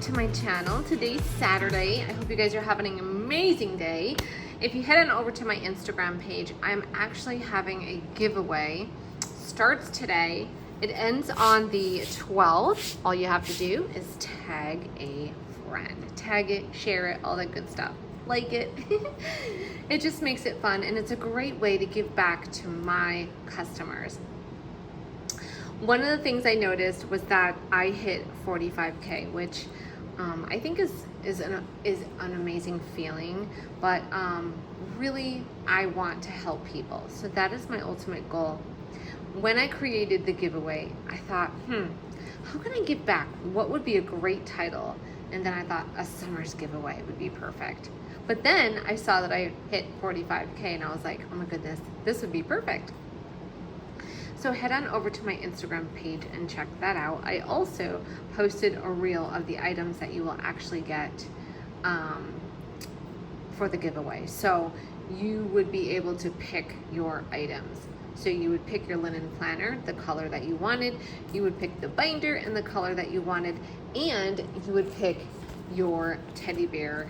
to my channel. Today's Saturday. I hope you guys are having an amazing day. If you head on over to my Instagram page, I'm actually having a giveaway. Starts today. It ends on the 12th. All you have to do is tag a friend. Tag it, share it, all that good stuff. Like it. It just makes it fun, and it's a great way to give back to my customers. One of the things I noticed was that I hit 45K, which I think is an amazing feeling, but really I want to help people. So that is my ultimate goal. When I created the giveaway, I thought, how can I give back? What would be a great title? And then I thought a summer's giveaway would be perfect. But then I saw that I hit 45K and I was like, oh my goodness, this would be perfect. So head on over to my Instagram page and check that out. I also posted a reel of the items that you will actually get for the giveaway. So you would be able to pick your items. So you would pick your linen planner, the color that you wanted. You would pick the binder in the color that you wanted. And you would pick your teddy bear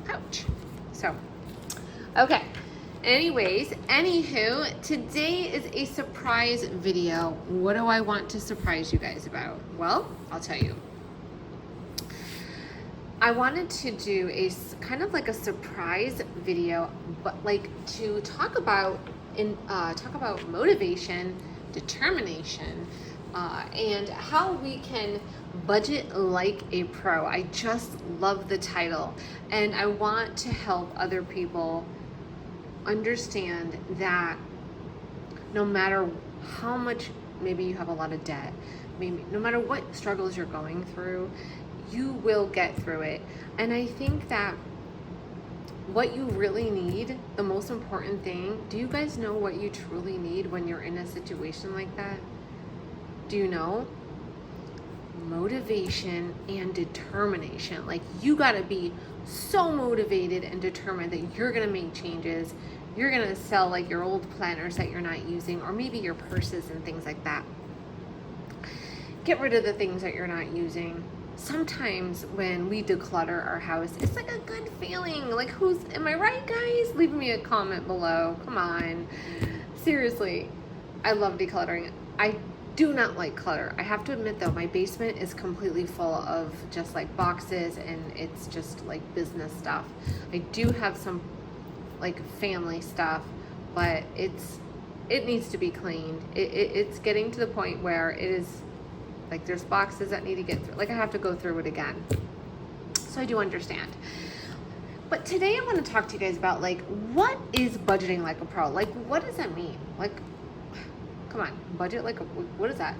pouch. So, okay. Anyways, anywho, today is a surprise video. What do I want to surprise you guys about? Well, I'll tell you. I wanted to do a kind of like a surprise video, but like to talk about motivation, determination, and how we can budget like a pro. I just love the title, and I want to help other people understand that no matter how much, maybe you have a lot of debt, maybe no matter what struggles you're going through, you will get through it. And I think that what you really need, the most important thing, do you guys know what you truly need when you're in a situation like that? Do you know? Motivation and determination. Like, you gotta be so motivated and determined that you're gonna make changes. You're gonna sell like your old planners that you're not using, or maybe your purses and things like that. Get rid of the things that you're not using. Sometimes when we declutter our house, it's like a good feeling. Like, am I right, guys? Leave me a comment below. Come on. Seriously, I love decluttering. I do not like clutter. I have to admit though, my basement is completely full of just like boxes, and it's just like business stuff. I do have some like family stuff, but it needs to be cleaned. It's getting to the point where it is like there's boxes that need to get through. Like, I have to go through it again. So I do understand. But today I want to talk to you guys about like, what is budgeting like a pro? Like, what does that mean? Like, come on, budget like what is that?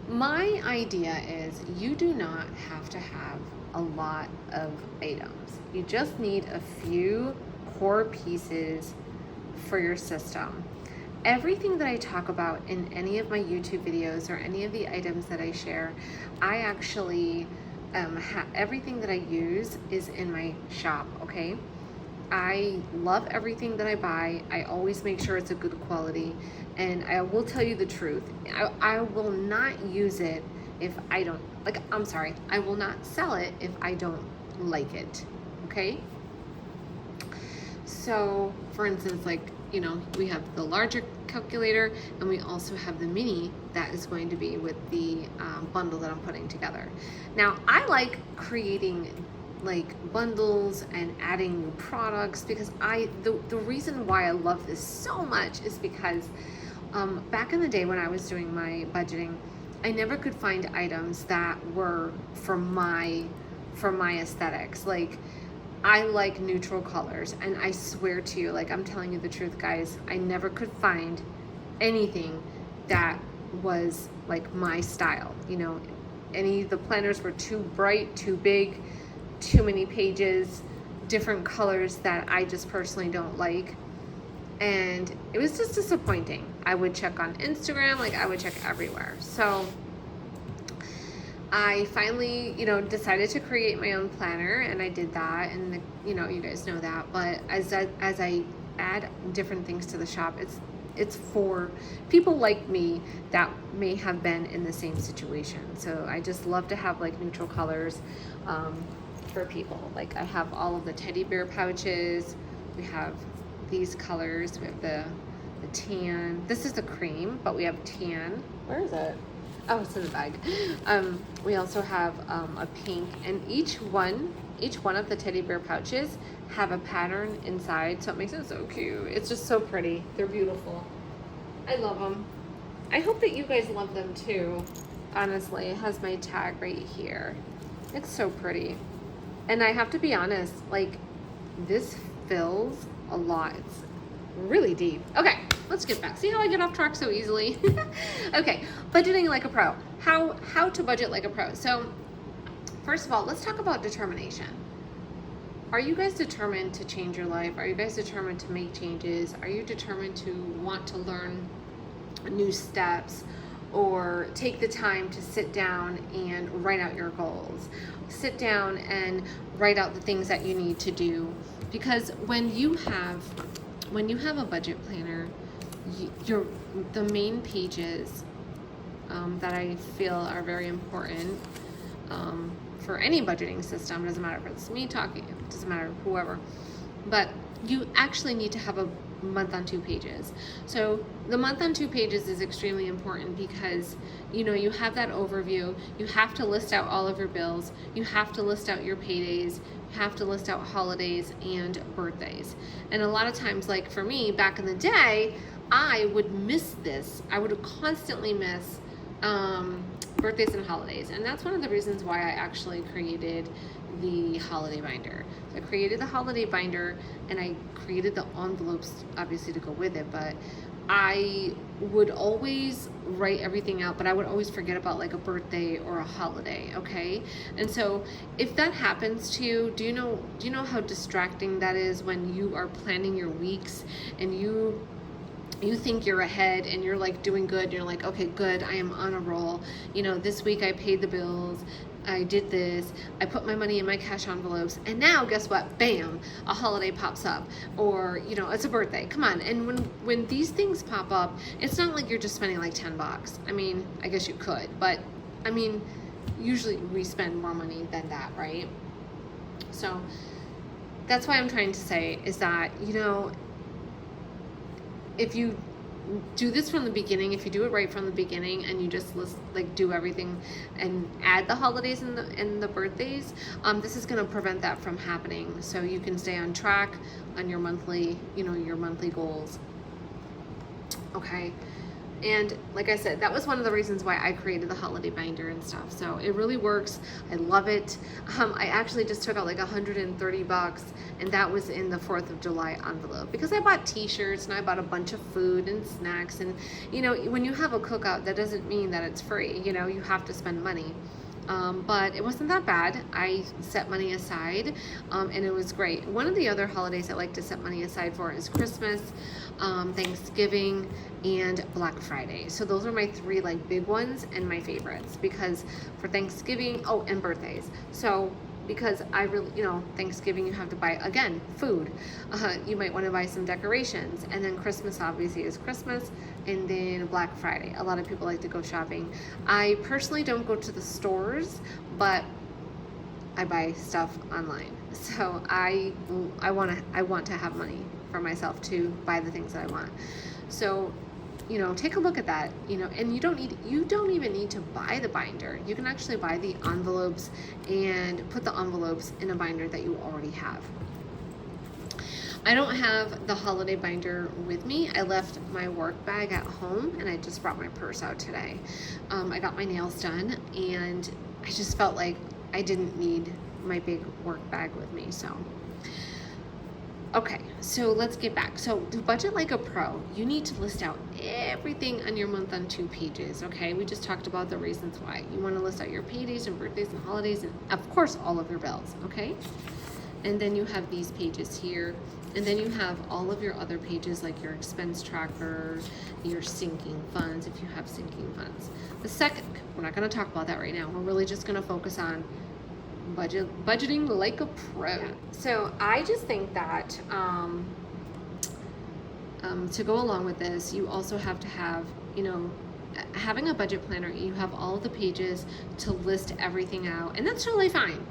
My idea is you do not have to have a lot of items. You just need a few core pieces for your system. Everything that I talk about in any of my YouTube videos or any of the items that I share, I actually everything that I use is in my shop, okay? I love everything that I buy. I always make sure it's a good quality, and I will tell you the truth. I will not use it if I don't, like, I'm sorry, I will not sell it if I don't like it, okay? So, for instance, like, you know, we have the larger calculator, and we also have the mini that is going to be with the bundle that I'm putting together. Now, I like creating like bundles and adding new products because the reason why I love this so much is because back in the day when I was doing my budgeting, I never could find items that were for my aesthetics. Like, I like neutral colors, and I swear to you, like, I'm telling you the truth, guys, I never could find anything that was like my style. You know, the planners were too bright, too big, too many pages, different colors that I just personally don't like, and it was just disappointing. I would check on Instagram, like I would check everywhere. So I finally, decided to create my own planner, and I did that, and you guys know that. But as I add different things to the shop, it's for people like me that may have been in the same situation. So I just love to have like neutral colors for people. Like I have all of the teddy bear pouches. We have these colors. We have the tan. This is the cream, but we have tan. Where is it? Oh, it's in the bag. We also have a pink, and each one of the teddy bear pouches have a pattern inside, so it makes it so cute. It's just so pretty. They're beautiful. I love them. I hope that you guys love them too. Honestly, it has my tag right here. It's so pretty. And I have to be honest, like, this fills a lot. It's really deep. Okay, let's get back. See how I get off track so easily? Okay, budgeting like a pro. How to budget like a pro. So, first of all, let's talk about determination. Are you guys determined to change your life? Are you guys determined to make changes? Are you determined to want to learn new steps, or take the time to sit down and write out your goals? Sit down and write out the things that you need to do. Because when you have a budget planner, the main pages that I feel are very important for any budgeting system, doesn't matter if it's me talking, it doesn't matter whoever, but you actually need to have a month on 2 pages. So the month on 2 pages is extremely important because you have that overview. You have to list out all of your bills. You have to list out your paydays. You have to list out holidays and birthdays. And a lot of times, like for me back in the day, I would miss this. I would constantly miss birthdays and holidays, and that's one of the reasons why I actually created the holiday binder. So I created the holiday binder, and I created the envelopes obviously to go with it, but I would always write everything out, but I would always forget about like a birthday or a holiday. Okay, and so if that happens to you, do you know how distracting that is when you are planning your weeks and you think you're ahead and you're like doing good, you're like, okay, good, I am on a roll. This week I paid the bills, I did this, I put my money in my cash envelopes, and now guess what? Bam, a holiday pops up, or it's a birthday. Come on. And when these things pop up, it's not like you're just spending like $10. I mean, I guess you could, but I mean, usually we spend more money than that, right? So that's why I'm trying to say is that, if you do this from the beginning, if you do it right from the beginning, and you just do everything and add the holidays and the birthdays, this is going to prevent that from happening, so you can stay on track on your monthly goals. Okay. And like I said, that was one of the reasons why I created the holiday binder and stuff. So it really works. I love it. I actually just took out like $130, and that was in the 4th of July envelope, because I bought t-shirts and I bought a bunch of food and snacks. And when you have a cookout, that doesn't mean that it's free. You have to spend money. But it wasn't that bad. I set money aside, and it was great. One of the other holidays I like to set money aside for is Christmas, Thanksgiving, and Black Friday. So those are my 3 like big ones and my favorites, because for Thanksgiving, and birthdays. So because I really, Thanksgiving you have to buy, again, food. You might want to buy some decorations. And then Christmas obviously is Christmas. And then Black Friday. A lot of people like to go shopping. I personally don't go to the stores, but I buy stuff online. So I want to have money for myself to buy the things that I want. So take a look at that, and you don't even need to buy the binder. You can actually buy the envelopes and put the envelopes in a binder that you already have. I don't have the holiday binder with me. I left my work bag at home, and I just brought my purse out today. I got my nails done, and I just felt like I didn't need my big work bag with me, so. Okay, so let's get back. So to budget like a pro, you need to list out everything on your month on 2 pages, okay? We just talked about the reasons why. You want to list out your paydays and birthdays and holidays, and of course all of your bills, okay? And then you have these pages here, and then you have all of your other pages like your expense tracker, your sinking funds, if you have sinking funds. The second, we're not going to talk about that right now. We're really just going to focus on budgeting like a pro. Yeah. So I just think that to go along with this, you also have to have, having a budget planner, you have all the pages to list everything out, and that's totally fine.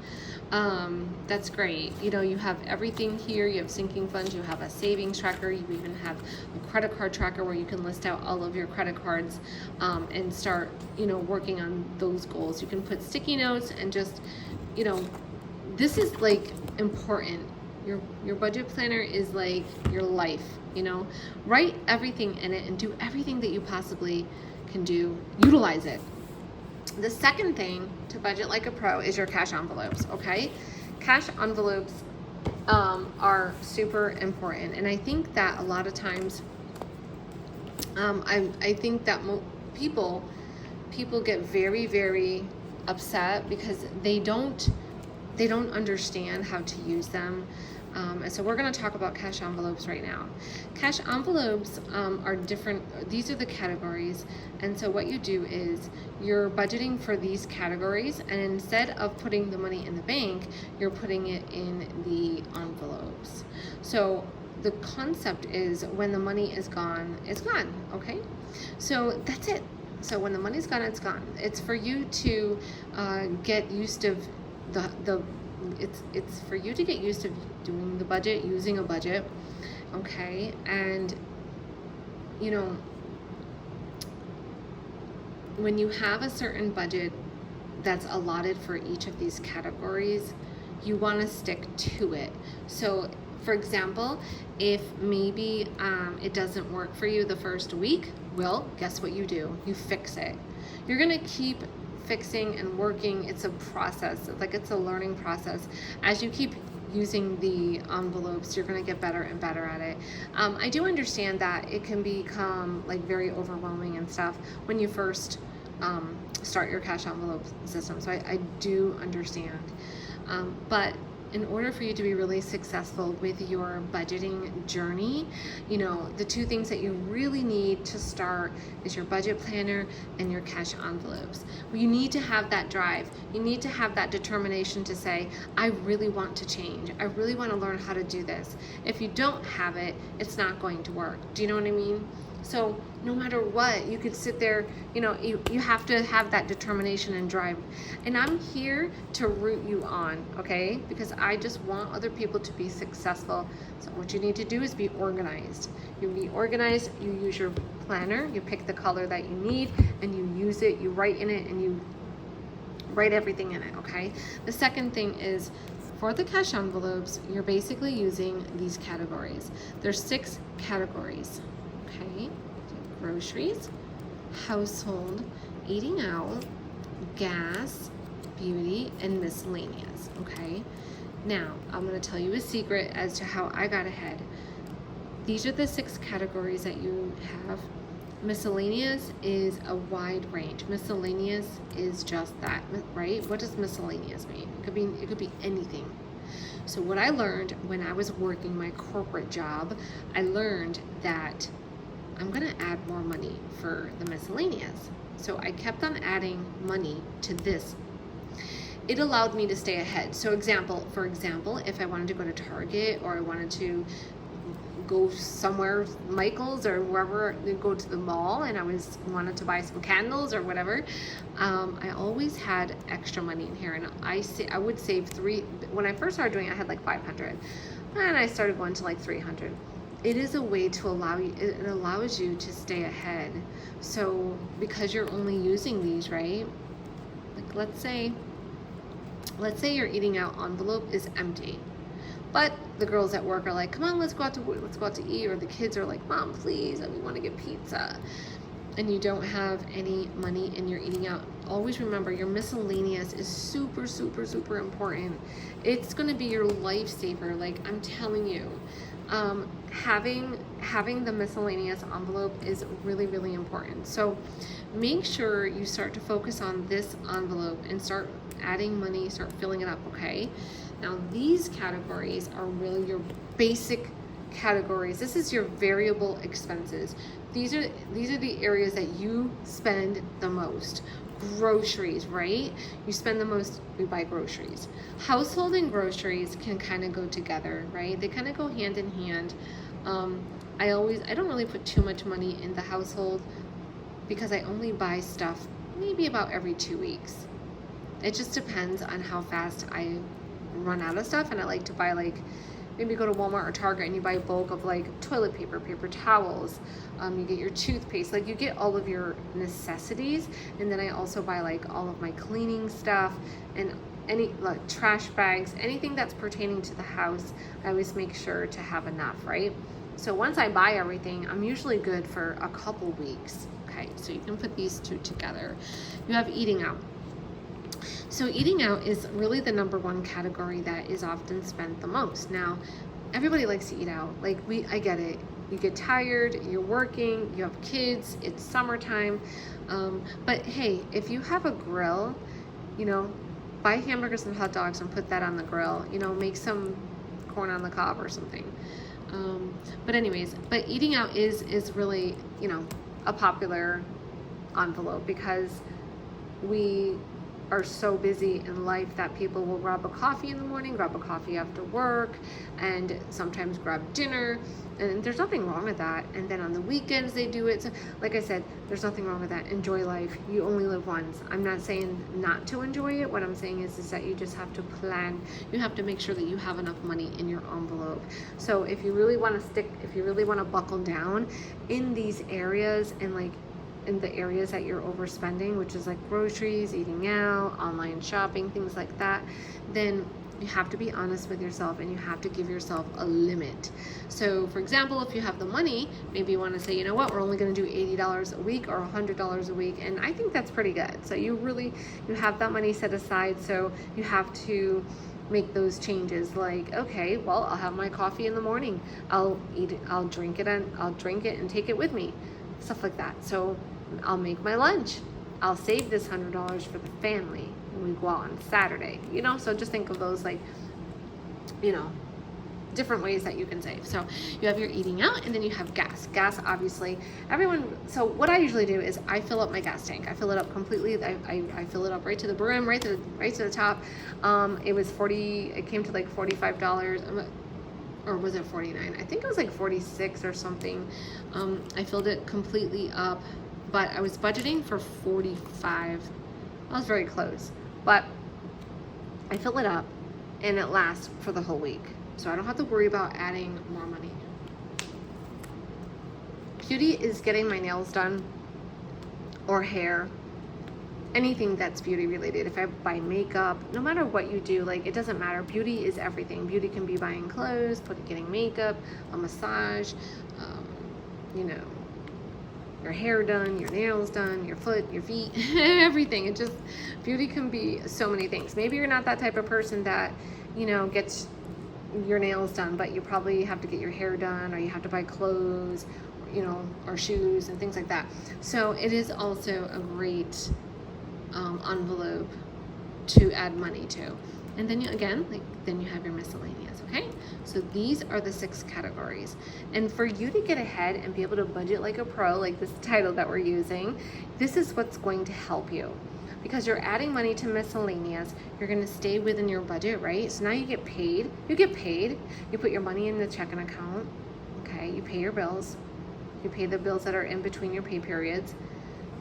That's great. You have everything here. You have sinking funds, you have a savings tracker, you even have a credit card tracker where you can list out all of your credit cards, and start, working on those goals. You can put sticky notes and just, this is like important. Your budget planner is like your life, write everything in it and do everything that you possibly can do. Utilize it. The second thing to budget like a pro is your cash envelopes, okay? Cash envelopes are super important. And I think that a lot of times, I think that people get very, very upset because they don't understand how to use them. And so we're going to talk about cash envelopes right now. Cash envelopes are different. These are the categories. And so what you do is you're budgeting for these categories, and instead of putting the money in the bank, you're putting it in the envelopes. So the concept is when the money is gone, it's gone, okay? So that's it. So when the money's gone, it's gone. It's for you to get used to it's for you to get used to doing the budget, using a budget, okay? And when you have a certain budget that's allotted for each of these categories, you want to stick to it. So for example, if maybe it doesn't work for you the first week, well, guess what you do? You fix it. You're gonna keep fixing and working. It's a process. It's a learning process. As you keep using the envelopes, you're going to get better and better at it. I do understand that it can become like very overwhelming and stuff when you first start your cash envelope system. So I do understand. But in order for you to be really successful with your budgeting journey, the two things that you really need to start is your budget planner and your cash envelopes. You need to have that drive. You need to have that determination to say, I really want to change. I really want to learn how to do this. If you don't have it, it's not going to work. Do you know what I mean? So no matter what, you could sit there, you have to have that determination and drive. And I'm here to root you on, okay? Because I just want other people to be successful. So what you need to do is be organized. You be organized, you use your planner, you pick the color that you need, and you use it, you write in it, and you write everything in it, okay? The second thing is, for the cash envelopes, you're basically using these categories. There's 6 categories. Okay, groceries, household, eating out, gas, beauty, and miscellaneous, okay? Now, I'm going to tell you a secret as to how I got ahead. These are the 6 categories that you have. Miscellaneous is a wide range. Miscellaneous is just that, right? What does miscellaneous mean? It could be anything. So what I learned when I was working my corporate job, I learned that I'm going to add more money for the miscellaneous. So I kept on adding money to this. It allowed me to stay ahead. So for example, if I wanted to go to Target, or I wanted to go somewhere, Michael's or wherever, go to the mall, and I wanted to buy some candles or whatever, I always had extra money in here. And I would save when I first started doing it, I had like 500, and I started going to like 300. It is a way to it allows you to stay ahead. So because you're only using these, right? Like let's say your eating out envelope is empty, but the girls at work are like, come on, let's go out to eat, or the kids are like, Mom, please, we want to get pizza, and you don't have any money and you're eating out. Always remember, your miscellaneous is super, super, super important. It's going to be your lifesaver. Like I'm telling you, having the miscellaneous envelope is really, really important. So make sure you start to focus on this envelope and start adding money, start filling it up, okay? Now these categories are really your basic categories. This is your variable expenses. These are the areas that you spend the most. Groceries, right? You spend the most, we buy groceries. Household and groceries can kind of go together, right? They kind of go hand in hand. I don't really put too much money in the household because I only buy stuff maybe about every 2 weeks. It just depends on how fast I run out of stuff, and I like to buy like, maybe go to Walmart or Target and you buy bulk of like toilet paper, paper towels, you get your toothpaste, like you get all of your necessities, and then I also buy like all of my cleaning stuff and any like trash bags, anything that's pertaining to the house. I always make sure to have enough, right? So once I buy everything, I'm usually good for a couple weeks. Okay, so you can put these two together. You have eating out. So eating out is really the number one category that is often spent the most. Now, everybody likes to eat out. Like I get it. You get tired, you're working, you have kids, it's summertime. But hey, if you have a grill, you know, buy hamburgers and hot dogs and put that on the grill. You know, make some corn on the cob or something. But anyways, but eating out is really, you know, a popular envelope because we are so busy in life that people will grab a coffee in the morning, grab a coffee after work, and sometimes grab dinner, and there's nothing wrong with that. And then on the weekends they do it. So, like I said, there's nothing wrong with that. Enjoy life. You only live once. I'm not saying not to enjoy it. What I'm saying is that you just have to plan. You have to make sure that you have enough money in your envelope. So if you really want to buckle down in these areas, and like in the areas that you're overspending, which is like groceries, eating out, online shopping, things like that, then you have to be honest with yourself and you have to give yourself a limit. So for example, if you have the money, maybe you want to say, you know what, we're only going to do $80 a week or $100 a week, and I think that's pretty good. So you have that money set aside, so you have to make those changes. Like, okay, well, I'll have my coffee in the morning, I'll drink it and take it with me, stuff like that. So I'll make my lunch. I'll save this $100 for the family when we go out on Saturday. You know, so just think of those, like, you know, different ways that you can save. So you have your eating out, and then you have gas. Gas, obviously, so what I usually do is I fill up my gas tank. I fill it up completely. I fill it up right to the brim, right to the top. It came to like $45. Or was it 49? I think it was like 46 or something. I filled it completely up, but I was budgeting for 45. I was very close, but I fill it up and it lasts for the whole week. So I don't have to worry about adding more money. Beauty is getting my nails done or hair. Anything that's beauty related. If I buy makeup, no matter what you do, like, it doesn't matter. Beauty is everything. Beauty can be buying clothes, getting makeup, a massage, you know, your hair done, your nails done, your foot, your feet, everything. Beauty can be so many things. Maybe you're not that type of person that, you know, gets your nails done, but you probably have to get your hair done, or you have to buy clothes, you know, or shoes and things like that. So it is also a great envelope to add money to. And then you have your miscellaneous. Okay, so these are the 6 categories, and for you to get ahead and be able to budget like a pro, like this title that we're using, this is what's going to help you, because you're adding money to miscellaneous. You're going to stay within your budget, right? So now you get paid, you put your money in the checking account. Okay, you pay your bills, you pay the bills that are in between your pay periods.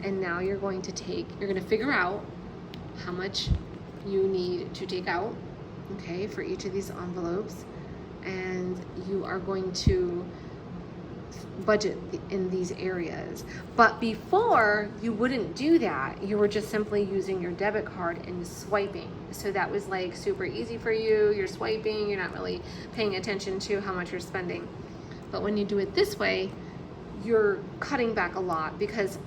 And now you're going to figure out how much you need to take out, okay, for each of these envelopes. And you are going to budget in these areas. But before, you wouldn't do that. You were just simply using your debit card and swiping. So that was like super easy for you. You're swiping, you're not really paying attention to how much you're spending. But when you do it this way, you're cutting back a lot, because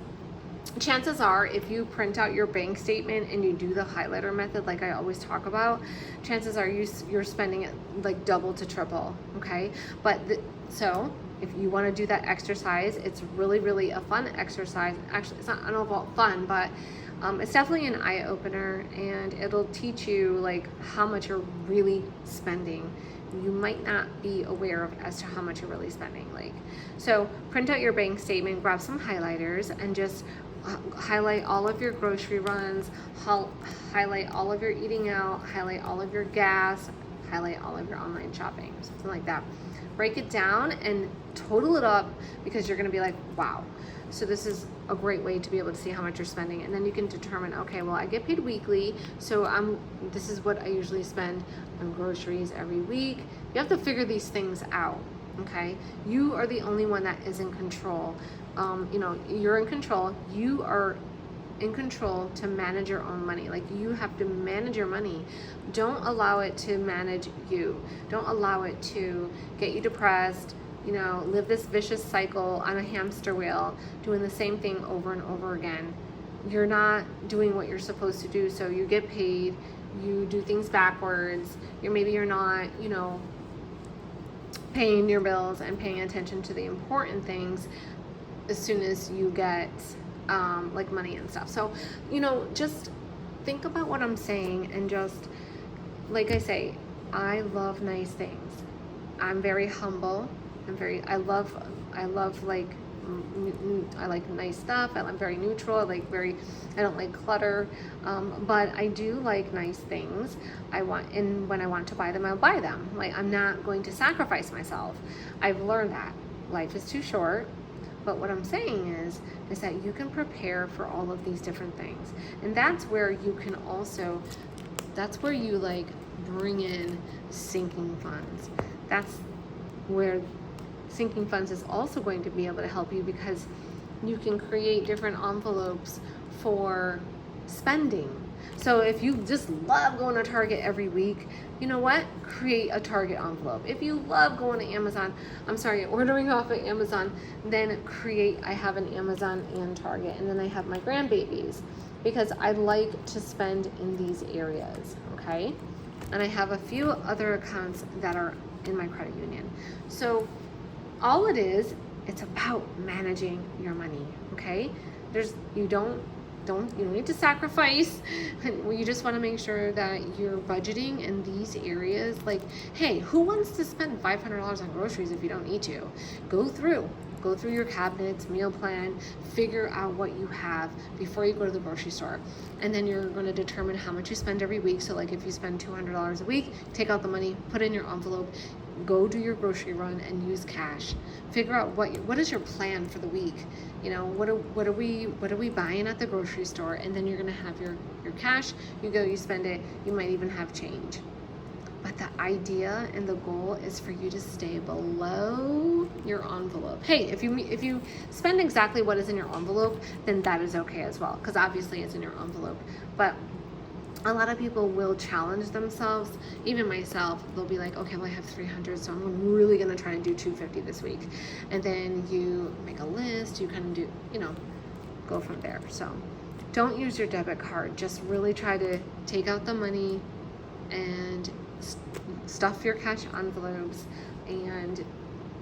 chances are, if you print out your bank statement and you do the highlighter method like I always talk about, chances are you're spending it like double to triple. Okay, but so if you want to do that exercise, it's really, really a fun exercise. Actually, it's not, I don't know about fun, but it's definitely an eye-opener, and it'll teach you like how much you're really spending. You might not be aware of as to how much you're really spending. Like, so print out your bank statement, grab some highlighters, and just highlight all of your grocery runs, highlight all of your eating out, highlight all of your gas, highlight all of your online shopping, something like that. Break it down and total it up, because you're going to be like, wow. So this is a great way to be able to see how much you're spending, and then you can determine, okay, well, I get paid weekly, so this is what I usually spend on groceries every week. You have to figure these things out, okay? You are the only one that is in control. You're in control. You are in control to manage your own money. Like, you have to manage your money. Don't allow it to manage you. Don't allow it to get you depressed, live this vicious cycle on a hamster wheel, doing the same thing over and over again. You're not doing what you're supposed to do. So you get paid, you do things backwards. You're not, paying your bills and paying attention to the important things as soon as you get like money and stuff. So, just think about what I'm saying, and just, like I say, I love nice things. I'm very humble. I like nice stuff. I'm very neutral. I don't like clutter. But I do like nice things. And when I want to buy them, I'll buy them. Like, I'm not going to sacrifice myself. I've learned that life is too short. But what I'm saying is that you can prepare for all of these different things. And that's where you bring in sinking funds. That's where sinking funds is also going to be able to help you, because you can create different envelopes for spending. So if you just love going to Target every week, you know what? Create a Target envelope. If you love going to ordering off of Amazon, then I have an Amazon and Target, and then I have my grandbabies, because I like to spend in these areas, okay? And I have a few other accounts that are in my credit union. So all it's about managing your money, okay? You don't need to sacrifice. You just want to make sure that you're budgeting in these areas. Like, hey, who wants to spend $500 on groceries if you don't need to? Go through your cabinets, meal plan, figure out what you have before you go to the grocery store. And then you're going to determine how much you spend every week. So like, if you spend $200 a week, take out the money, put it in your envelope, go do your grocery run and use cash. Figure out what is your plan for the week. What are we buying at the grocery store? And then you're gonna have your cash. You go, you spend it. You might even have change. But the idea and the goal is for you to stay below your envelope. Hey, if you spend exactly what is in your envelope, then that is okay as well, because obviously it's in your envelope. But a lot of people will challenge themselves, even myself. They'll be like, okay, well, I have 300, so I'm really gonna try and do 250 this week. And then you make a list, you kind of do, go from there. So don't use your debit card. Just really try to take out the money and stuff your cash envelopes, and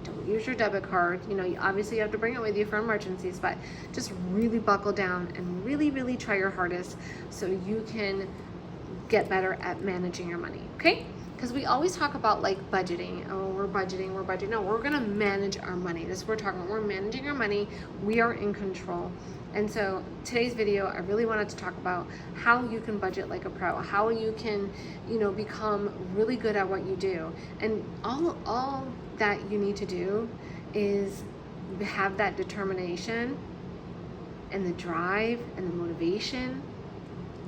don't use your debit card. Obviously you have to bring it with you for emergencies, but just really buckle down and really, really try your hardest so you can get better at managing your money, okay? Because we always talk about like budgeting. Oh, we're budgeting. No, we're gonna manage our money. This is what we're talking about. We're managing our money. We are in control. And so today's video, I really wanted to talk about how you can budget like a pro, how you can, become really good at what you do. And all that you need to do is have that determination and the drive and the motivation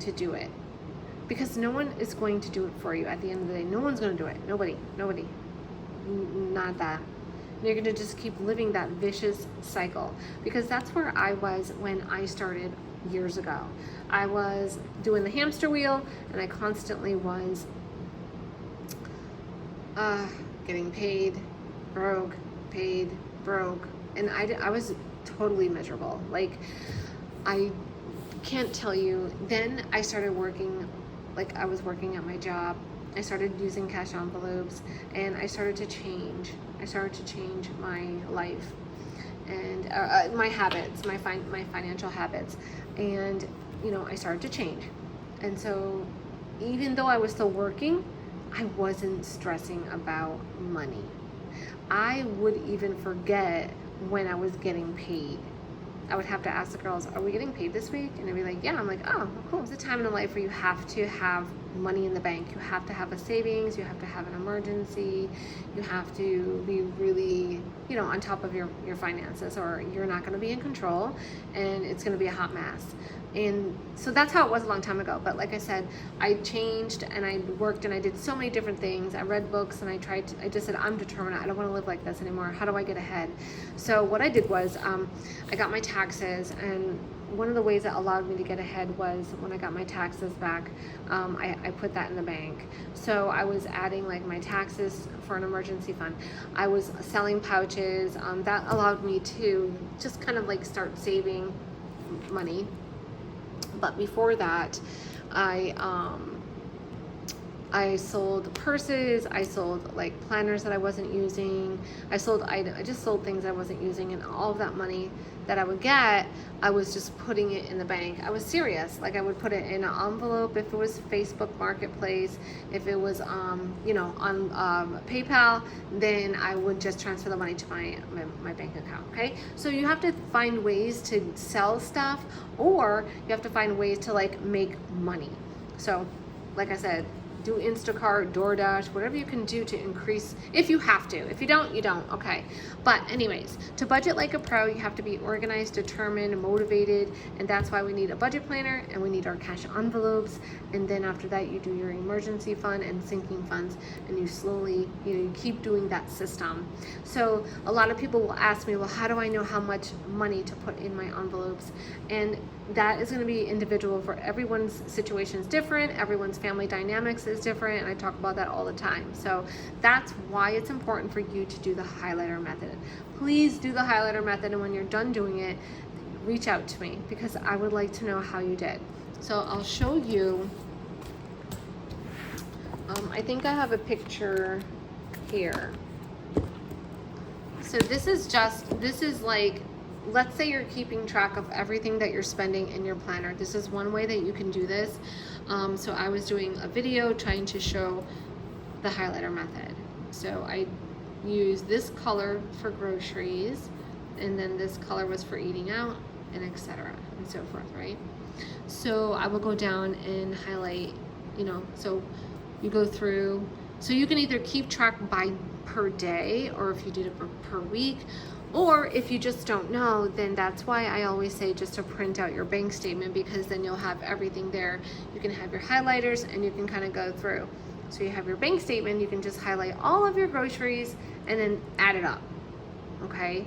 to do it. Because no one is going to do it for you at the end of the day. No one's going to do it. Nobody. Not that. You're going to just keep living that vicious cycle, because that's where I was when I started years ago. I was doing the hamster wheel, and I constantly was getting paid, broke, and I was totally miserable. Like, I can't tell you. Then I started working, like I was working at my job. I started using cash envelopes, and I started to change my life and my habits, my financial habits, and I started to change. And so even though I was still working, I wasn't stressing about money. I would even forget when I was getting paid. I would have to ask the girls, are we getting paid this week? And they'd be like, yeah. I'm like, oh, cool. It's a time in life where you have to have money in the bank. You have to have a savings, you have to have an emergency, you have to be really, on top of your finances, or you're not going to be in control and it's going to be a hot mess. And so that's how it was a long time ago. But like I said, I changed and I worked and I did so many different things. I read books and I just said, I'm determined. I don't want to live like this anymore. How do I get ahead? So what I did was I got my taxes, and one of the ways that allowed me to get ahead was when I got my taxes back, I put that in the bank. So I was adding like my taxes for an emergency fund. I was selling pouches. That allowed me to just kind of like start saving money. But before that, I sold purses, I sold like planners that I wasn't using, I just sold things I wasn't using, and all of that money that I would get, I was just putting it in the bank. I was serious. Like I would put it in an envelope if it was Facebook Marketplace, if it was on PayPal, then I would just transfer the money to my bank account. Okay, so you have to find ways to sell stuff, or you have to find ways to like make money. So like I said, do Instacart, DoorDash, whatever you can do to increase, if you have to. If you don't, you don't, okay. But anyways, to budget like a pro, you have to be organized, determined, motivated, and that's why we need a budget planner and we need our cash envelopes. And then after that, you do your emergency fund and sinking funds, and you slowly, you keep doing that system. So a lot of people will ask me, well, how do I know how much money to put in my envelopes? And that is going to be individual for everyone's situation is different. Everyone's family dynamics is different, and I talk about that all the time. So that's why it's important for you to do the highlighter method. Please do the highlighter method, and when you're done doing it, reach out to me because I would like to know how you did. So I'll show you. I think I have a picture here. So this is like, let's say you're keeping track of everything that you're spending in your planner. This is one way that you can do this. So I was doing a video trying to show the highlighter method. So I used this color for groceries, and then this color was for eating out, and etc. and so forth, right? So I will go down and highlight, so you go through, so you can either keep track by per day, or if you did it per week, or if you just don't know, then that's why I always say just to print out your bank statement, because then you'll have everything there. You can have your highlighters and you can kind of go through. So you have your bank statement, you can just highlight all of your groceries and then add it up, okay?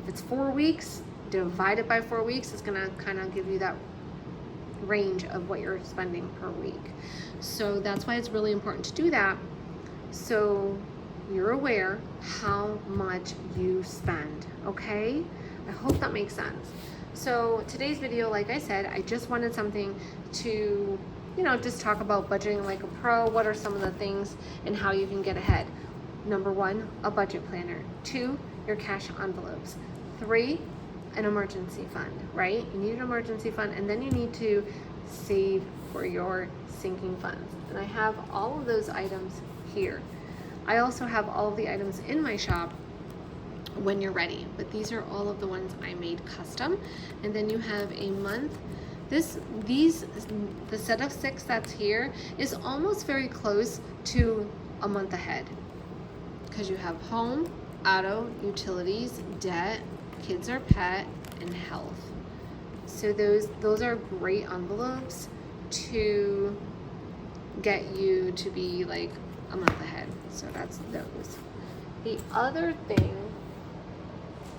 If it's 4 weeks, divide it by 4 weeks. It's gonna kind of give you that range of what you're spending per week. So that's why it's really important to do that, so you're aware how much you spend, okay? I hope that makes sense. So today's video, like I said, I just wanted something to, just talk about budgeting like a pro. What are some of the things and how you can get ahead? Number 1, a budget planner. 2, your cash envelopes. 3, an emergency fund, right? You need an emergency fund, and then you need to save for your sinking funds. And I have all of those items here. I also have all of the items in my shop when you're ready, but these are all of the ones I made custom. And then you have a month. The set of 6 that's here is almost very close to a month ahead, because you have home, auto, utilities, debt, kids or pet, and health. So those are great envelopes to get you to be like a month ahead. So that's those. The other thing,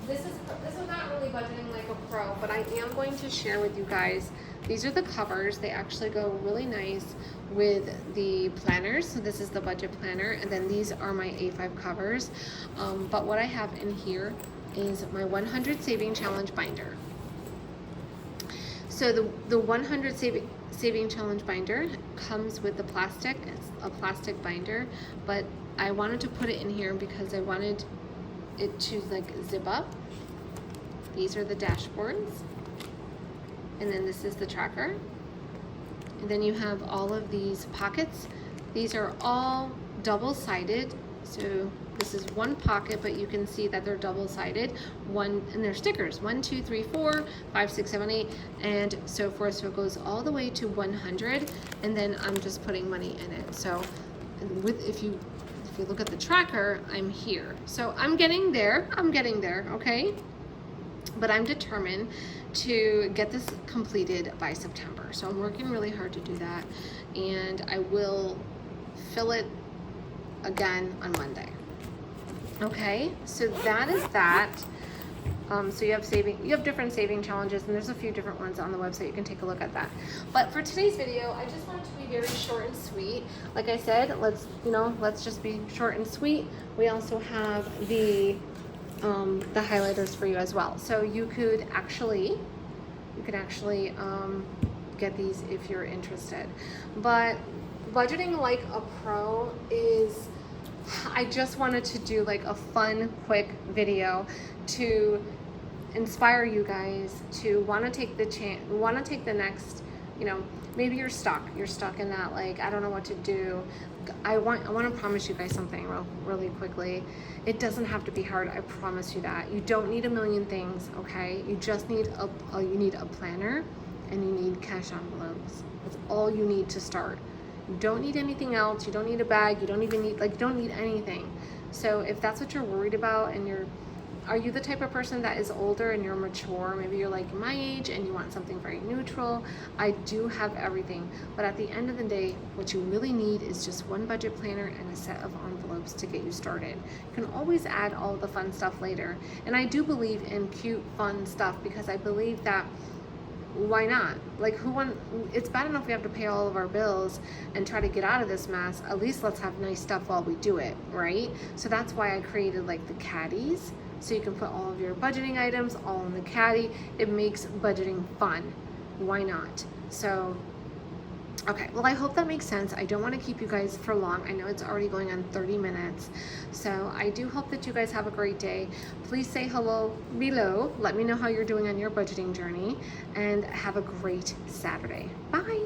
this is not really budgeting like a pro, but I am going to share with you guys, these are the covers. They actually go really nice with the planners. So this is the budget planner, and then these are my A5 covers. But what I have in here is my 100 saving challenge binder. So the 100 saving challenge binder comes with the plastic. It's a plastic binder, but I wanted to put it in here because I wanted it to like zip up. These are the dashboards, and then this is the tracker, and then you have all of these pockets. These are all double-sided, So this is one pocket, but you can see that they're double-sided. And they're stickers, 1, 2, 3, 4, 5, 6, 7, 8, and so forth. So it goes all the way to 100, and then I'm just putting money in it. So if you look at the tracker, I'm here. So I'm getting there, okay? But I'm determined to get this completed by September. So I'm working really hard to do that, and I will fill it again on Monday. Okay, so that is that. So you have different saving challenges, and there's a few different ones on the website. You can take a look at that. But for today's video, I just wanted to be very short and sweet. Like I said, let's just be short and sweet. We also have the highlighters for you as well. So you could actually get these if you're interested. But budgeting like a pro is, I just wanted to do like a fun, quick video to inspire you guys to want to take the next, maybe you're stuck in that, like, I don't know what to do. I want to promise you guys something really quickly. It doesn't have to be hard. I promise you that. You don't need a million things, okay? You just need a planner, and you need cash envelopes. That's all you need to start. You don't need anything else. You don't need a bag. You don't even need, you don't need anything. So if that's what you're worried about, and are you the type of person that is older and you're mature? Maybe you're like my age and you want something very neutral. I do have everything. But at the end of the day, what you really need is just one budget planner and a set of envelopes to get you started. You can always add all the fun stuff later. And I do believe in cute, fun stuff, because I believe that, why not? It's bad enough we have to pay all of our bills and try to get out of this mess. At least let's have nice stuff while we do it, right? So that's why I created the caddies. So you can put all of your budgeting items all in the caddy. It makes budgeting fun. Why not? So, okay, well, I hope that makes sense. I don't want to keep you guys for long. I know it's already going on 30 minutes. So I do hope that you guys have a great day. Please say hello below. Let me know how you're doing on your budgeting journey, and have a great Saturday. Bye.